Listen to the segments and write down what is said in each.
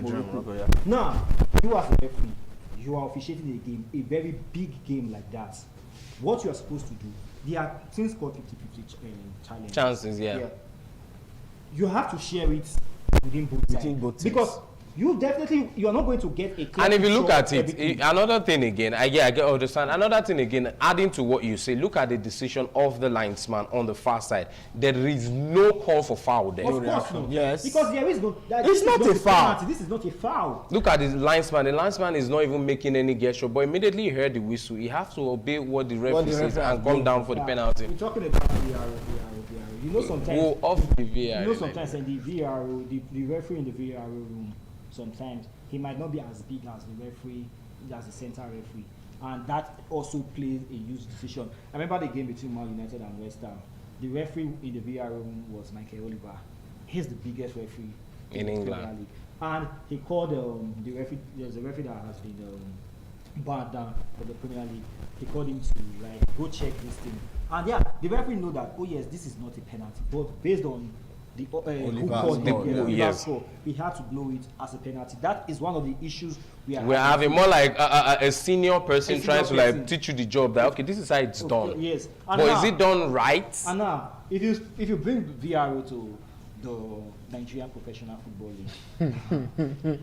Morocco. yeah. Now, you as a referee, you are officiating a game, a very big game like that. What you are supposed to do, there are things called 50-50 challenge. Chances, yeah. You have to share it within both sides. Because you are not going to get a clear. And if you look at it, another thing again, I understand. Another thing again, adding to what you say, look at the decision of the linesman on the far side. There is no call for foul there. Of course not. Yes. Because there is no. It's not a foul. Penalty. This is not a foul. Look at the linesman. The linesman is not even making any gesture, but immediately he heard the whistle. He has to obey what the referee says and come down for the penalty. We're talking about VAR. You know sometimes. Go off the VAR. You know sometimes in the VAR, the referee in the VAR room, sometimes he might not be as big as the referee, as the center referee, and that also plays a huge decision. I remember the game between Man United and West Ham. The referee in the VAR room was Michael Oliver. He's the biggest referee in England, League. And he called the referee. There's a referee that has been barred down for the Premier League. He called him to like go check this thing, and the referee know that this is not a penalty, but based on the who called score, we had to blow it as a penalty. That is one of the issues we're having. More like a senior person trying to like teach you the job that this is how it's done. Yes, and but is it done right? And now, if you bring VRO to the Nigerian Professional Football League,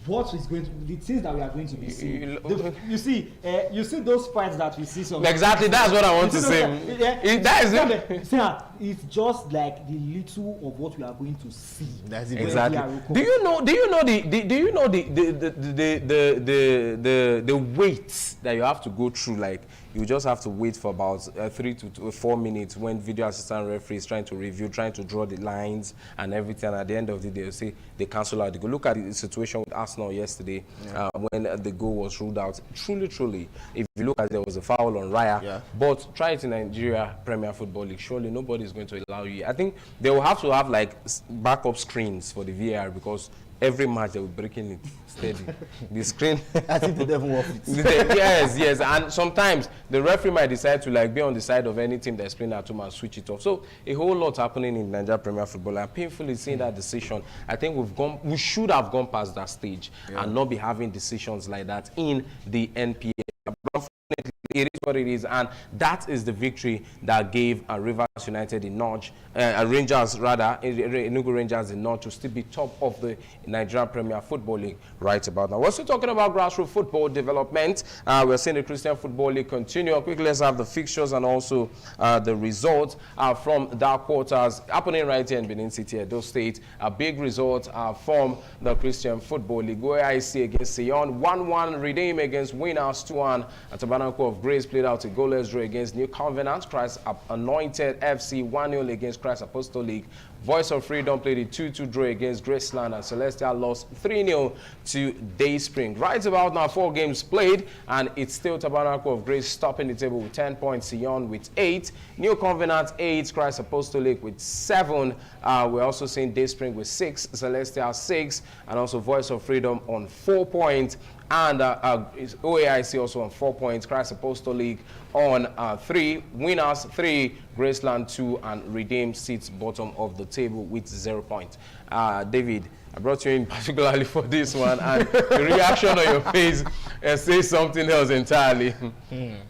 what is going to the things that we are going to be seeing? You see those fights that we see. Exactly, that's what I want to say. That is it. It's just like the little of what we are going to see. That's exactly. Do you know the weight that you have to go through? Like you just have to wait for about 3 to 4 minutes when video assistant referee is trying to review, trying to draw the lines and everything. At the end of the day, they say they cancel out the goal. Look at the situation with Arsenal yesterday when the goal was ruled out. Truly, if you look at it, there was a foul on Raya. But try it in Nigeria Premier Football League. Surely nobody is going to allow you. I think they will have to have like backup screens for the VAR because every match they will breaking it steady. The screen. I think they don't want it. yes. And sometimes the referee might decide to like be on the side of any team that's playing at home and switch it off. So a whole lot happening in Nigeria Premier Football. I'm painfully seeing that decision. I think we should have gone past that stage and not be having decisions like that in the NPL. It is what it is, and that is the victory that gave Rivers United the notch, Enugu Rangers the notch to still be top of the Nigerian Premier Football League right about now. We're still talking about grassroots football development. We're seeing the Christian Football League continue. Quickly, let's have the fixtures and also the results from Dark Quarters happening right here in Benin City, Edo State. A big result from the Christian Football League. OAIC against Sion, 1-1. Redeem against Winners, 2-1. At Tabernacle of Grace played out a goalless draw against New Covenant. Christ Anointed FC 1-0 against Christ Apostolic. Voice of Freedom played a 2-2 draw against Graceland, and Celestial lost 3-0 to Dayspring. Right about now, 4 games played, and it's still Tabernacle of Grace topping the table with 10 points, Sion with 8, New Covenant 8, Christ Apostolic with 7. We're also seeing Dayspring with 6, Celestial 6, and also Voice of Freedom on 4 points. And OAIC also on 4 points, Christ Apostolic on 3, Winners 3, Graceland 2, and Redeem sits bottom of the table with 0 points. David, I brought you in particularly for this one, and the reaction on your face says something else entirely.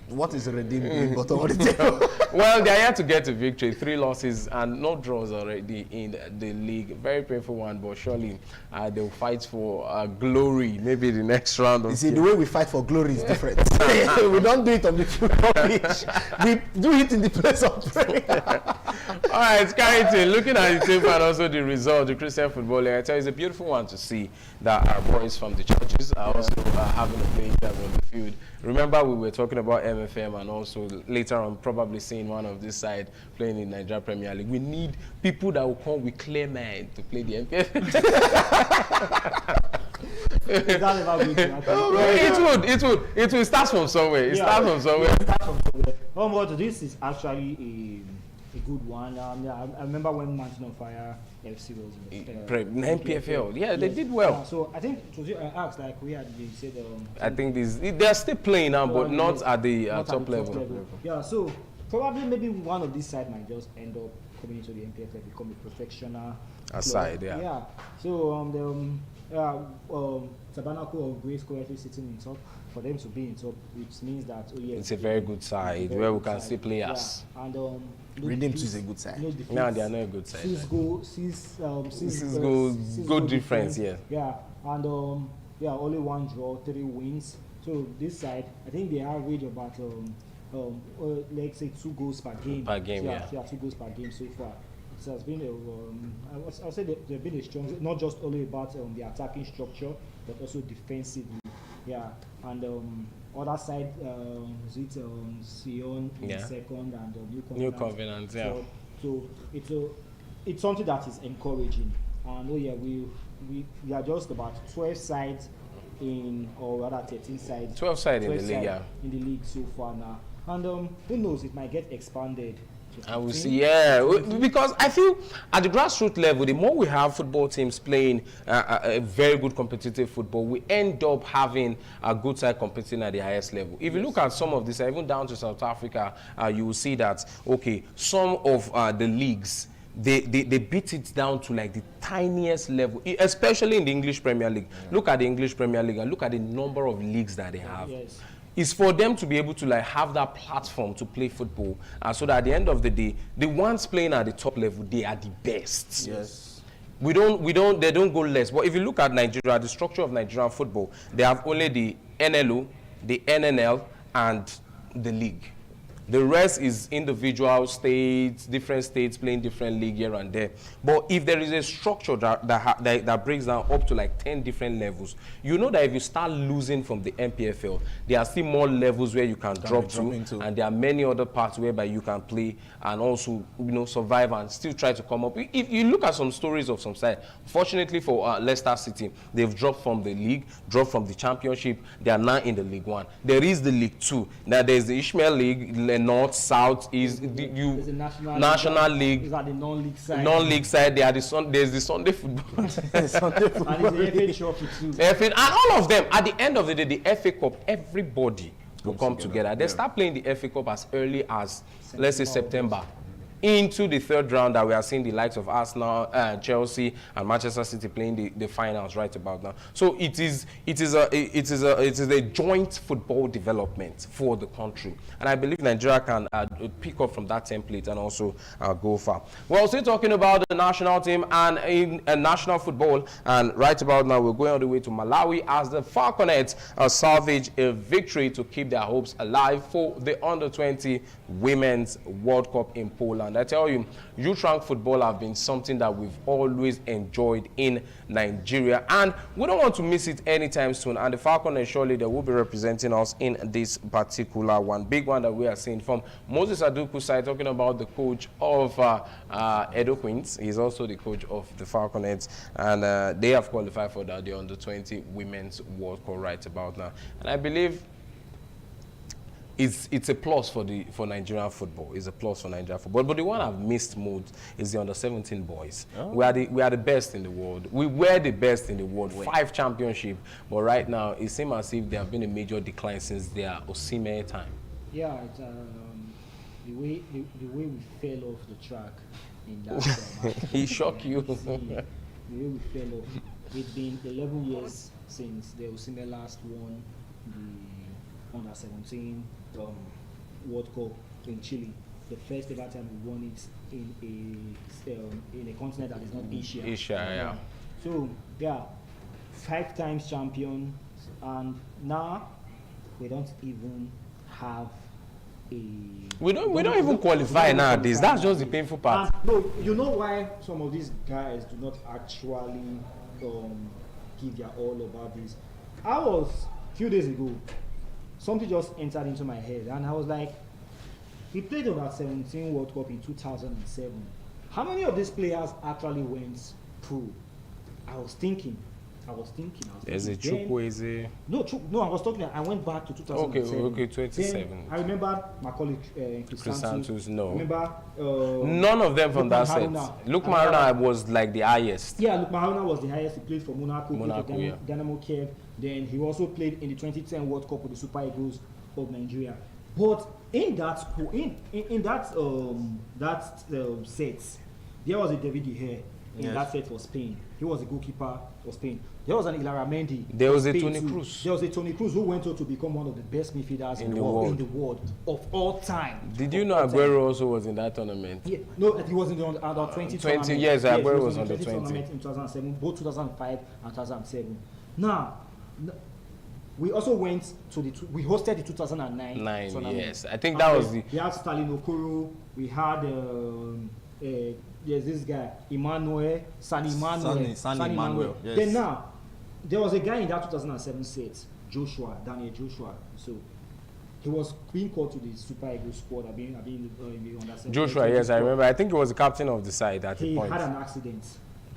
What is Redeem bottom of the table? Well, they are here to get a victory, 3 losses and no draws already in the league. Very painful one, but surely they'll fight for glory, maybe the next round. You see, the way we fight for glory is different. We don't do it on the football pitch. We do it in the place of prayer. All right, Carrington, looking at the table and also the result, the Christian Football League, I tell you, it's a beautiful one to see that our boys from the churches are also having a play on the field. Remember, we were talking about MFM and also later on probably seeing one of this side playing in Nigeria Premier League. We need people that will come with clear mind to play the MPF. It will start from somewhere. It starts from somewhere. Oh, but this is actually a good one. I remember when Mountain on Fire FC was in NPFL. Yeah, they did well. So I think it was I asked, like we had said. I think they're still playing now, but not at the top level. Yeah, so probably maybe one of these side might just end up coming into the NPFL, become a professional aside. club. Yeah. So Tabernacle of Grace currently sitting in top. For them to be in top, which means that It's a very good side where we can see players. Yeah. And Redeem is a good side. No, they are not a good side. Six Good difference, yeah. Yeah, and only one draw, 3 wins. So this side, I think they average about let's say 2 goals per game. Per game, yeah. 2 goals per game so far. It has been I'll say they've been a strong, not just only about the attacking structure, but also defensively. Yeah, and other side, Sion in second and New Covenant, yeah. So it's something that is encouraging. And we are just about 12 sides or rather 13 sides. 12 sides in the league, yeah. In the league so far now, and who knows, it might get expanded. And we see, because I feel at the grassroots level, the more we have football teams playing a very good competitive football, we end up having a good side competing at the highest level. If you look at some of this, even down to South Africa, you will see that, okay, some of the leagues, they beat it down to like the tiniest level, especially in the English Premier League. Yeah. Look at the English Premier League and look at the number of leagues that they have. Yes. It's for them to be able to like have that platform to play football, so that at the end of the day, the ones playing at the top level, they are the best. Yes. They don't go less. But if you look at Nigeria, the structure of Nigerian football, they have only the NLO, the NNL, and the league. The rest is individual states, different states playing different league here and there. But if there is a structure that breaks down up to like 10 different levels, you know that if you start losing from the MPFL, there are still more levels where you can drop to, and there are many other parts whereby you can play and also, survive and still try to come up. If you look at some stories of some side, fortunately for Leicester City, they've dropped from the league, dropped from the championship. They are now in the League One. There is the League Two. Now there's the Ishmael League. North, South, is the National League. Is at the non-league side. Non-league side. There's the Sunday football. Sunday football. And it's the FA Trophy too. And all of them. At the end of the day, the FA Cup, everybody will come together. They start playing the FA Cup as early as let's say September. Into the third round that we are seeing the likes of Arsenal, Chelsea, and Manchester City playing the finals right about now. So it is a joint football development for the country, and I believe Nigeria can pick up from that template and also go far. We're still talking about the national team and in national football, and right about now we're going all the way to Malawi as the Falconets salvage a victory to keep their hopes alive for the Under-20 Women's World Cup in Poland. I tell you, youth rank football have been something that we've always enjoyed in Nigeria, and we don't want to miss it anytime soon. And the Falconets, surely they will be representing us in this particular one. Big one that we are seeing from Moses Aduku side, talking about the coach of Edo Queens. He's also the coach of the Falconets, and they have qualified for the Under-20 Women's World Cup right about now. And I believe it's a plus for Nigerian football. It's a plus for Nigerian football. But the one I've missed most is the Under-17 boys. Oh. We are the best in the world. We were the best in the world. 5 championships. But right now, it seems as if there have been a major decline since their Osimhen time. Yeah, it's, the way we fell off the track in that. He shocked you. The way we fell off. It's been 11 years since the Osimhen last won the Under-17 World Cup in Chile. The first ever time we won it in a continent that is not Asia. Asia, yeah. So yeah, 5 times champion, and now we don't even have a. We don't even qualify nowadays. That's just the painful part. No, you know why some of these guys do not actually give their all about this. I was a few days ago. Something just entered into my head, and I was like, we played on that 17 World Cup in 2007. How many of these players actually went pro? I was thinking. There's a Chukwueze. No, I was talking. I went back to 2007. Okay, 27. Then I remember my colleague Chris Santos. No. Remember? None of them from that set. Lukman Haruna was like the highest. Yeah, Lukman Haruna was the highest. He played for Monaco, yeah. Dynamo Kiev. Then he also played in the 2010 World Cup with the Super Eagles of Nigeria. But in that set, there was a David De Gea, in that set for Spain. He was the goalkeeper for Spain. There was an Ilara Mendy. There was a Spain Toni too. Kroos. There was a Toni Kroos who went on to become one of the best midfielders in the world of all time. Did you know Aguero also was in that tournament? Yeah, no, he was in the under 20 tournament. Yes, Aguero he was in under the 20. tournament in 2007, both 2005 and 2007. Now, we also went to we hosted the 2009 tournament. Yes, I think that was the. We had Stalin Okoro. We had there's this guy Sani Emmanuel. Yes. Then now there was a guy in that 2007 set, Daniel Joshua. So he was being called to the Super Eagles squad. Under Joshua, yes, I remember. I think he was the captain of the side at the point. He had an accident.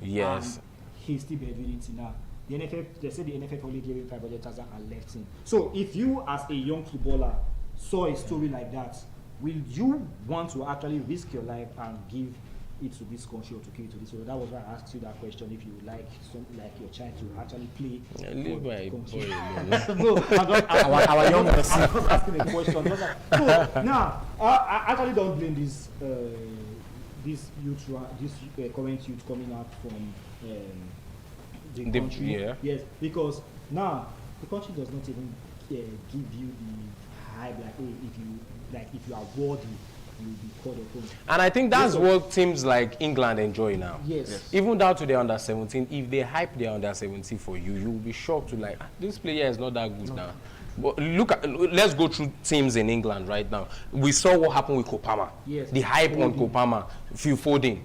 Yes. And he's still bedridden now. The NFF, they said the NFF only gave him 500,000 and left him. So if you, as a young footballer, saw a story like that, will you want to actually risk your life and give it to this country or to give it to this? So that was why I asked you that question. If you like something like your child to actually play Leave my country. boy No, I'm just asking, Our young Messi. I'm just asking a question. So now, I actually don't blame this current youth coming out from the country. Yeah. Yes, because now the country does not even give you the hype like, oh, if you are worthy, you will be called upon. And I think that's what teams like England enjoy now. Yes. Even down to their under 17, if they hype their under 17 for you, you will be shocked to like, this player is not that good now. But let's go through teams in England right now. We saw what happened with Kopama. Yes. The hype on Kopama, Phil Foden.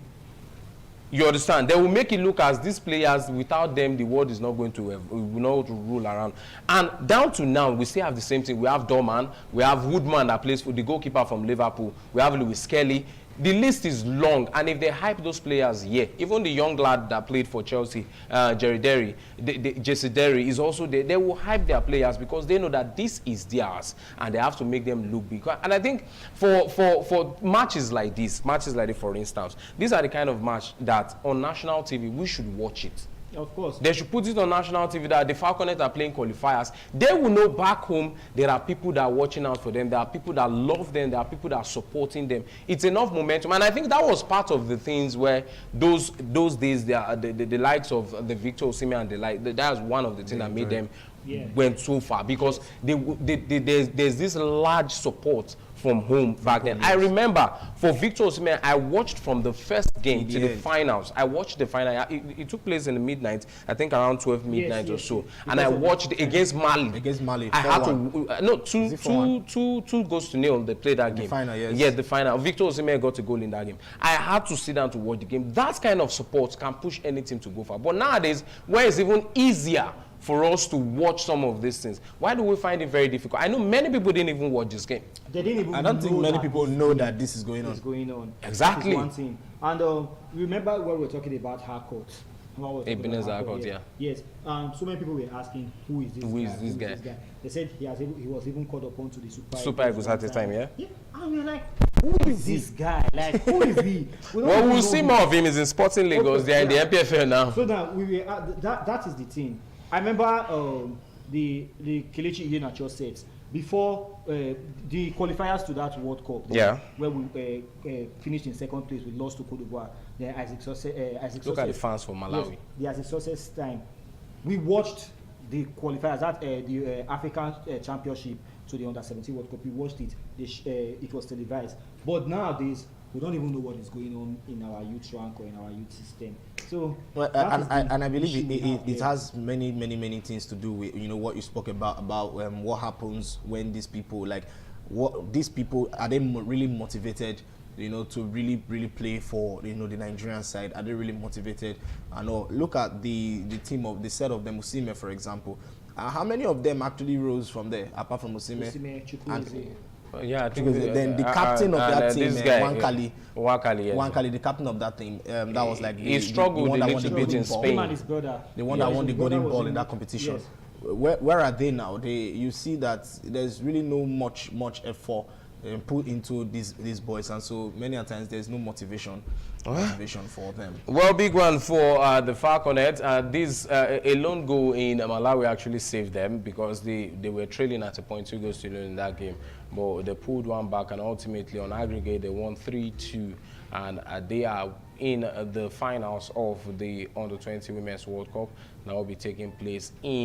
You understand? They will make it look as these players, without them, the world is not going to rule around. And down to now, we still have the same thing. We have Dorman, we have Woodman that plays for the goalkeeper from Liverpool, we have Lewis Kelly. The list is long, and if they hype those players, even the young lad that played for Chelsea, Jesse Derry is also there. They will hype their players because they know that this is theirs, and they have to make them look big. And I think for matches like this, for instance, these are the kind of match that on national TV we should watch it. Of course. They should put it on national TV that the Falconets are playing qualifiers. They will know back home there are people that are watching out for them. There are people that love them. There are people that are supporting them. It's enough momentum. And I think that was part of the things where those days, the likes of the Victor Osimhen and the like, that was one of the things that made them went so far. Because there's this large support from home back then. I remember for Victor Osimhen, I watched from the first game to the finals. I watched the final. It took place in the midnight, I think around 12 midnight or so. And I watched it against Mali. Against Mali. I had to, 2-0 they played that game. The final, yes. Yes, the final. Victor Osimhen got a goal in that game. I had to sit down to watch the game. That kind of support can push any team to go far. But nowadays, where it's even easier for us to watch some of these things, why do we find it very difficult? I know many people didn't even watch this game. They didn't even I don't think many people know that this is going on. Exactly. That is one thing. And remember when we were talking about Harcourt? Ebenezer Harcourt, yeah. Yes. So many people were asking, who is this guy? They said he was even called upon to the Super Eagles at the time, yeah? Yeah. And we're like, who is this guy? Like, who is he? Well, we'll see more of him. He's in Sporting Lagos. They're in the MPFL now. So now that is the thing. I remember the Kelechi Iheanacho said before the qualifiers to that World Cup, where we finished in second place, we lost to Cote d'Ivoire. Look at the fans for Malawi. Yes, the Isaac Success time. We watched the qualifiers, the African Championship to the Under-17 World Cup. We watched it. It was televised. But nowadays, we don't even know what is going on in our youth rank or in our youth system. So, and I believe it has many things to do with what you spoke about what happens when these people are they really motivated to really play for the Nigerian side? Are they really motivated? And look at the team of the set of them, Osimhen, for example. How many of them actually rose from there apart from Osimhen? Yeah, I think then the captain of that team, Wankali, Wankali, the captain of that team, that was like he struggled a little bit in Spain. The one that won the golden ball in that competition. Yes. Where are they now? You see that there's really no much effort put into these boys, and so many times there's no motivation for them. Well, big one for the Falconets. This a lone goal in Malawi actually saved them because they were trailing at a point 2-0 in that game, but they pulled one back, and ultimately on aggregate they won 3-2, and they are in the finals of the Under-20 Women's World Cup that will be taking place in